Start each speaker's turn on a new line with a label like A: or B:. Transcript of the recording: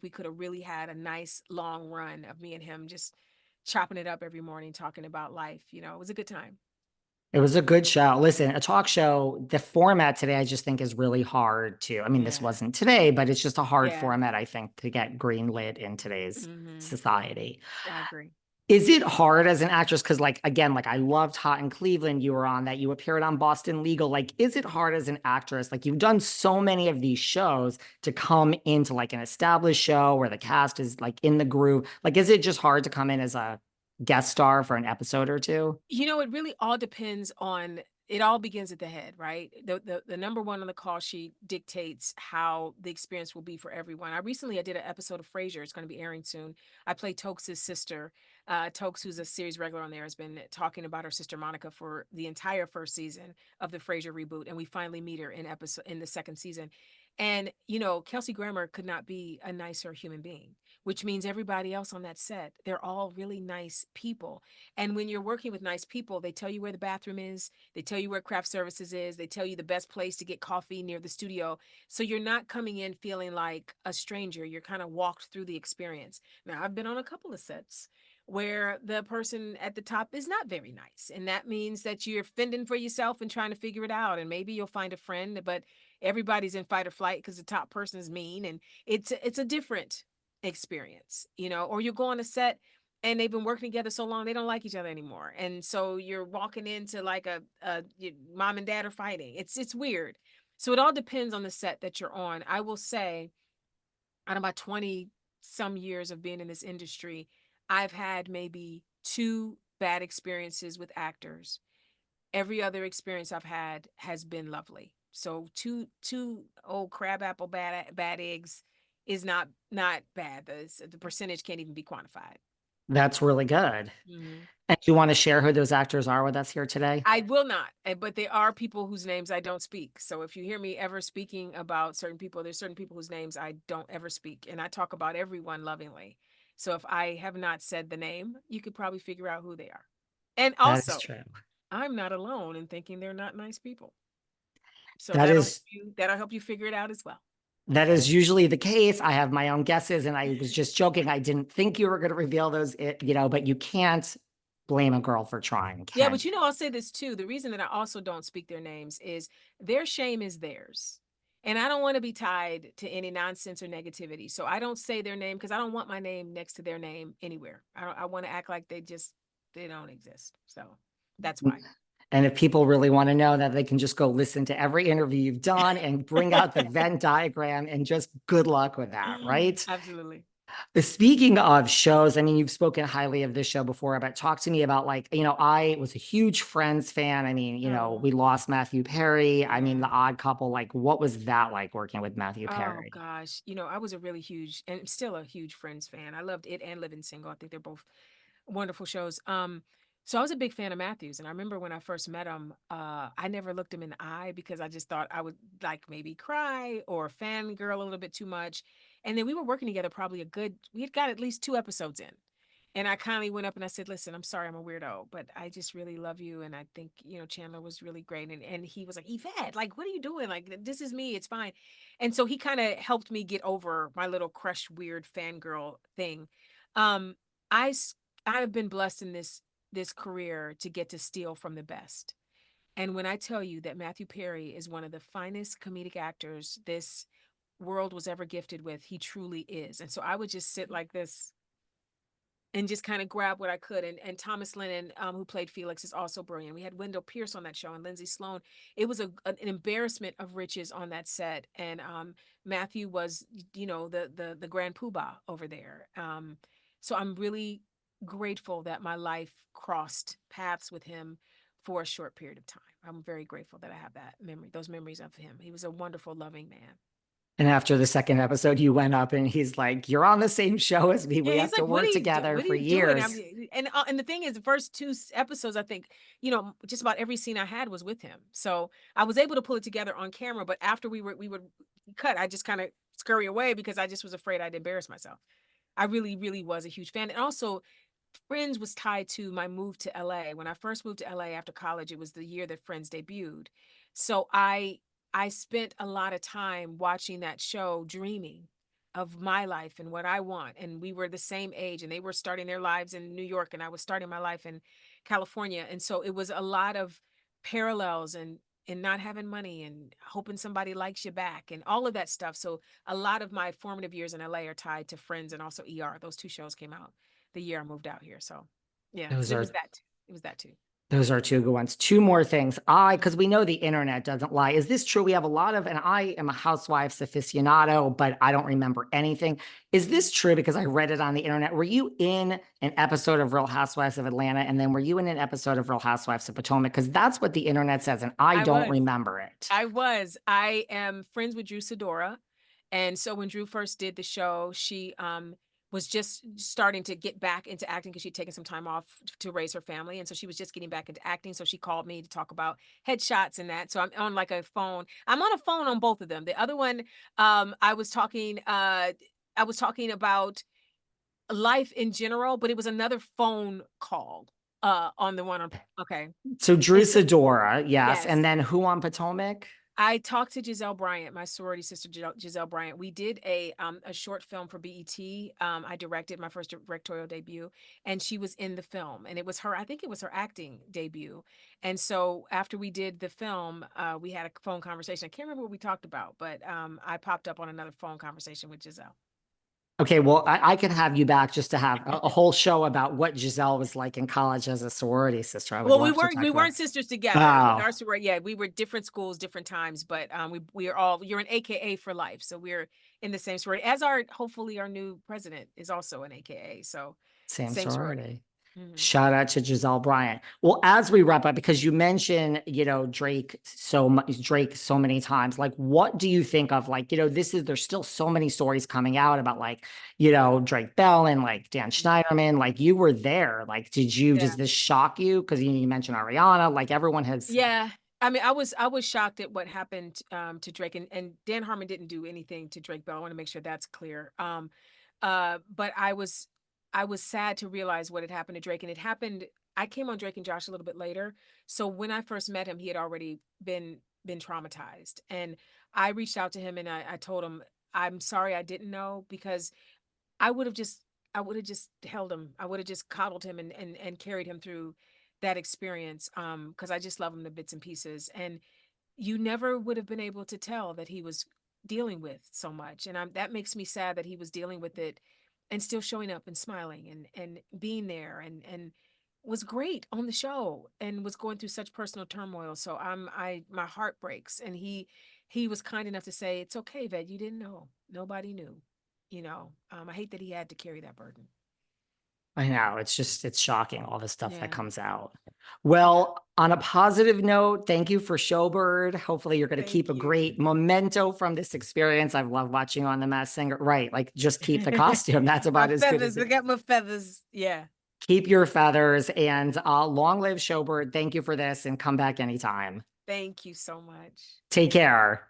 A: we could have really had a nice long run of me and him just chopping it up every morning, talking about life. It was a good time.
B: It was a good show. Listen, a talk show, the format today, I just think is really hard to. I mean, this
A: Yeah.
B: wasn't today, but it's just a hard
A: Yeah.
B: format, I think, to get greenlit in today's
A: Hmm.
B: society.
A: I agree.
B: Is it hard as an actress? Because, like, again, like I loved Hot in Cleveland, you were on that, you appeared on Boston Legal. Like, is it hard as an actress? Like, you've done so many of these shows to come into like an established show where the cast is like in the groove. Like, is it just hard to come in as a guest star for an episode or two?
A: It really all depends on it all begins at the head, right? The number one on the call sheet dictates how the experience will be for everyone. I did an episode of Frasier. It's going to be airing soon. I play Tokes' sister. Tokes, who's a series regular on there, has been talking about her sister Monica for the entire first season of the Frasier reboot, and we finally meet her in the second season. And Kelsey Grammer could not be a nicer human being, which means everybody else on that set, they're all really nice people. And when you're working with nice people, they tell you where the bathroom is, they tell you where craft services is, they tell you the best place to get coffee near the studio. So you're not coming in feeling like a stranger. You're kind of walked through the experience. Now, I've been on a couple of sets where the person at the top is not very nice. And that means that you're fending for yourself and trying to figure it out. And maybe you'll find a friend, but everybody's in fight or flight because the top person is mean. And it's a different experience, or you go on a set and they've been working together so long they don't like each other anymore, and so you're walking into like your mom and dad are fighting. It's weird. So it all depends on the set that you're on. I will say, out of my 20 some years of being in this industry, I've had maybe two bad experiences with actors. Every other experience I've had has been lovely. So two old crabapple bad eggs is not bad. The percentage can't even be quantified.
B: That's really good.
A: Mhm.
B: And you want to share who those actors are with us here today?
A: I will not, but there are people whose names I don't speak. So if you hear me ever speaking about certain people, there's certain people whose names I don't ever speak, and I talk about everyone lovingly. So if I have not said the name, you could probably figure out who they are. And
B: That is
A: also,
B: true.
A: I'm not alone in thinking they're not nice people. So
B: That
A: that'll help
B: is
A: you figure it out as well.
B: that is usually the case. I have my own guesses, and I was just joking. I didn't think you were going to reveal those, but you can't blame a girl for trying,
A: Yeah,
B: can
A: but
B: you?
A: I'll say this too. The reason that I also don't speak their names is their shame is theirs. And I don't want to be tied to any nonsense or negativity. So I don't say their name because I don't want my name next to their name anywhere. I want to act like they don't exist. So that's why.
B: And if people really want to know that, they can just go listen to every interview you've done and bring out the Venn diagram and just good luck with that, right?
A: Absolutely.
B: Speaking of shows, I mean, you've spoken highly of this show before, but talk to me about like, I was a huge Friends fan. I mean,
A: Oh,
B: we lost Matthew Perry. I mean,
A: yeah.
B: The Odd Couple, like, what was that like working with Matthew
A: Oh
B: Perry?
A: gosh. I was a really huge and still a huge Friends fan. I loved it and Living Single. I think they're both wonderful shows. So I was a big fan of Matthews, and I remember when I first met him, I never looked him in the eye because I just thought I would like maybe cry or fangirl a little bit too much. And then we were working together probably we had got at least two episodes in. And I kindly went up and I said, listen, I'm sorry I'm a weirdo, but I just really love you. And I think, Chandler was really great. And he was like, Yvette, like, what are you doing? Like, this is me. It's fine. And so he kind of helped me get over my little crush, weird fangirl thing. Um, I, s- I have been blessed in this career to get to steal from the best. And when I tell you that Matthew Perry is one of the finest comedic actors this world was ever gifted with, he truly is. And so I would just sit like this and just kind of grab what I could. And Thomas Lennon, who played Felix, is also brilliant. We had Wendell Pierce on that show and Lindsay Sloan. It was an embarrassment of riches on that set. And Matthew was, the grand poobah over there. So I'm really grateful that my life crossed paths with him for a short period of time. I'm very grateful that I have those memories of him. He was a wonderful, loving man.
B: And after the second episode, you went up and he's like, "You're on the same show as me.
A: Yeah,
B: We
A: he's
B: have to
A: like, "What are
B: work
A: you do?
B: together
A: What are
B: for
A: you doing?"
B: years."
A: And the thing is, the first two episodes, I think, just about every scene I had was with him, so I was able to pull it together on camera. But after we would cut, I just kind of scurry away because I just was afraid I'd embarrass myself. I really, really was a huge fan, and also Friends was tied to my move to LA. When I first moved to LA after college, it was the year that Friends debuted, so I spent a lot of time watching that show, dreaming of my life and what I want. And we were the same age, and they were starting their lives in New York and I was starting my life in California. And so it was a lot of parallels and not having money and hoping somebody likes you back and all of that stuff. So a lot of my formative years in LA are tied to Friends and also ER. Those two shows came out the year I moved out here. So yeah,
B: Those
A: so it
B: are
A: was that too. It was that too.
B: Those are two good ones. Two more things. Because we know the internet doesn't lie. Is this true? We have a lot of, and I am a Housewives aficionado, but I don't remember anything. Is
A: Mhm.
B: this true? Because I read it on the internet. Were you in an episode of Real Housewives of Atlanta? And then were you in an episode of Real Housewives of Potomac? Because that's what the internet says, and I
A: I
B: don't
A: was.
B: remember it.
A: I was. I am friends with Drew Sidora. And so when Drew first did the show, she was just starting to get back into acting because she'd taken some time off to raise her family. And so she was just getting back into acting. So she called me to talk about headshots and that. So I'm on like a phone. I'm on a phone on both of them. The other one, I was talking about life in general, but it was another phone call on the one on okay.
B: So Drew
A: And so
B: Sidora, yes.
A: yes.
B: And then who on Potomac?
A: I talked to Gizelle Bryant, my sorority sister, Gizelle Bryant. We did a short film for BET. I directed my first directorial debut, and she was in the film. And it was her, I think it was her acting debut. And so after we did the film, we had a phone conversation. I can't remember what we talked about, but I popped up on another phone conversation with Gizelle.
B: Okay, well, I could have you back just to have a whole show about what Giselle was like in college as a sorority sister. I would
A: Well,
B: love to talk
A: we
B: about.
A: weren't sisters together.
B: Oh,
A: Our sorority, yeah, we were different schools, different times, but we are all you're an AKA for life, so we're in the same sorority. As our hopefully our new president is also an AKA, so
B: same
A: same sorority.
B: sorority.
A: Hmm.
B: Shout out to Giselle Bryant. Well, as we wrap up, because you mentioned, Drake so much, Drake so many times, like, what do you think of, like, there's still so many stories coming out about, like, Drake Bell and like Dan Schneiderman, like you were there. Like, does
A: Yeah,
B: this shock you? Because you mentioned Ariana, like everyone has,
A: yeah. I mean, I was shocked at what happened to Drake, and Dan Harmon didn't do anything to Drake Bell. I want to make sure that's clear. But I was sad to realize what had happened to Drake, and it happened. I came on Drake and Josh a little bit later, so when I first met him, he had already been traumatized, and I reached out to him and I told him I'm sorry I didn't know because I would have just I would have just held him. I would have just coddled him and carried him through that experience because I just love him to bits and pieces, and you never would have been able to tell that he was dealing with so much. And that makes me sad that he was dealing with it and still showing up and smiling and being there and was great on the show and was going through such personal turmoil. So my heart breaks. And he was kind enough to say, "It's okay, Vet, you didn't know. Nobody knew." I hate that he had to carry that burden.
B: I know, it's shocking, all the stuff that
A: Yeah.
B: comes out.
A: Yeah.
B: Well, on a positive note, thank you for Showbird. Hopefully you're going to keep
A: Thank
B: a
A: you.
B: great memento from this experience. I've loved watching you on The Masked Singer. Right. Like, just keep the costume. That's
A: My
B: about as good as
A: feathers, I
B: it.
A: got my feathers. Yeah.
B: Keep your feathers and long live Showbird. Thank you for this and come back anytime.
A: Thank you so much.
B: Take care.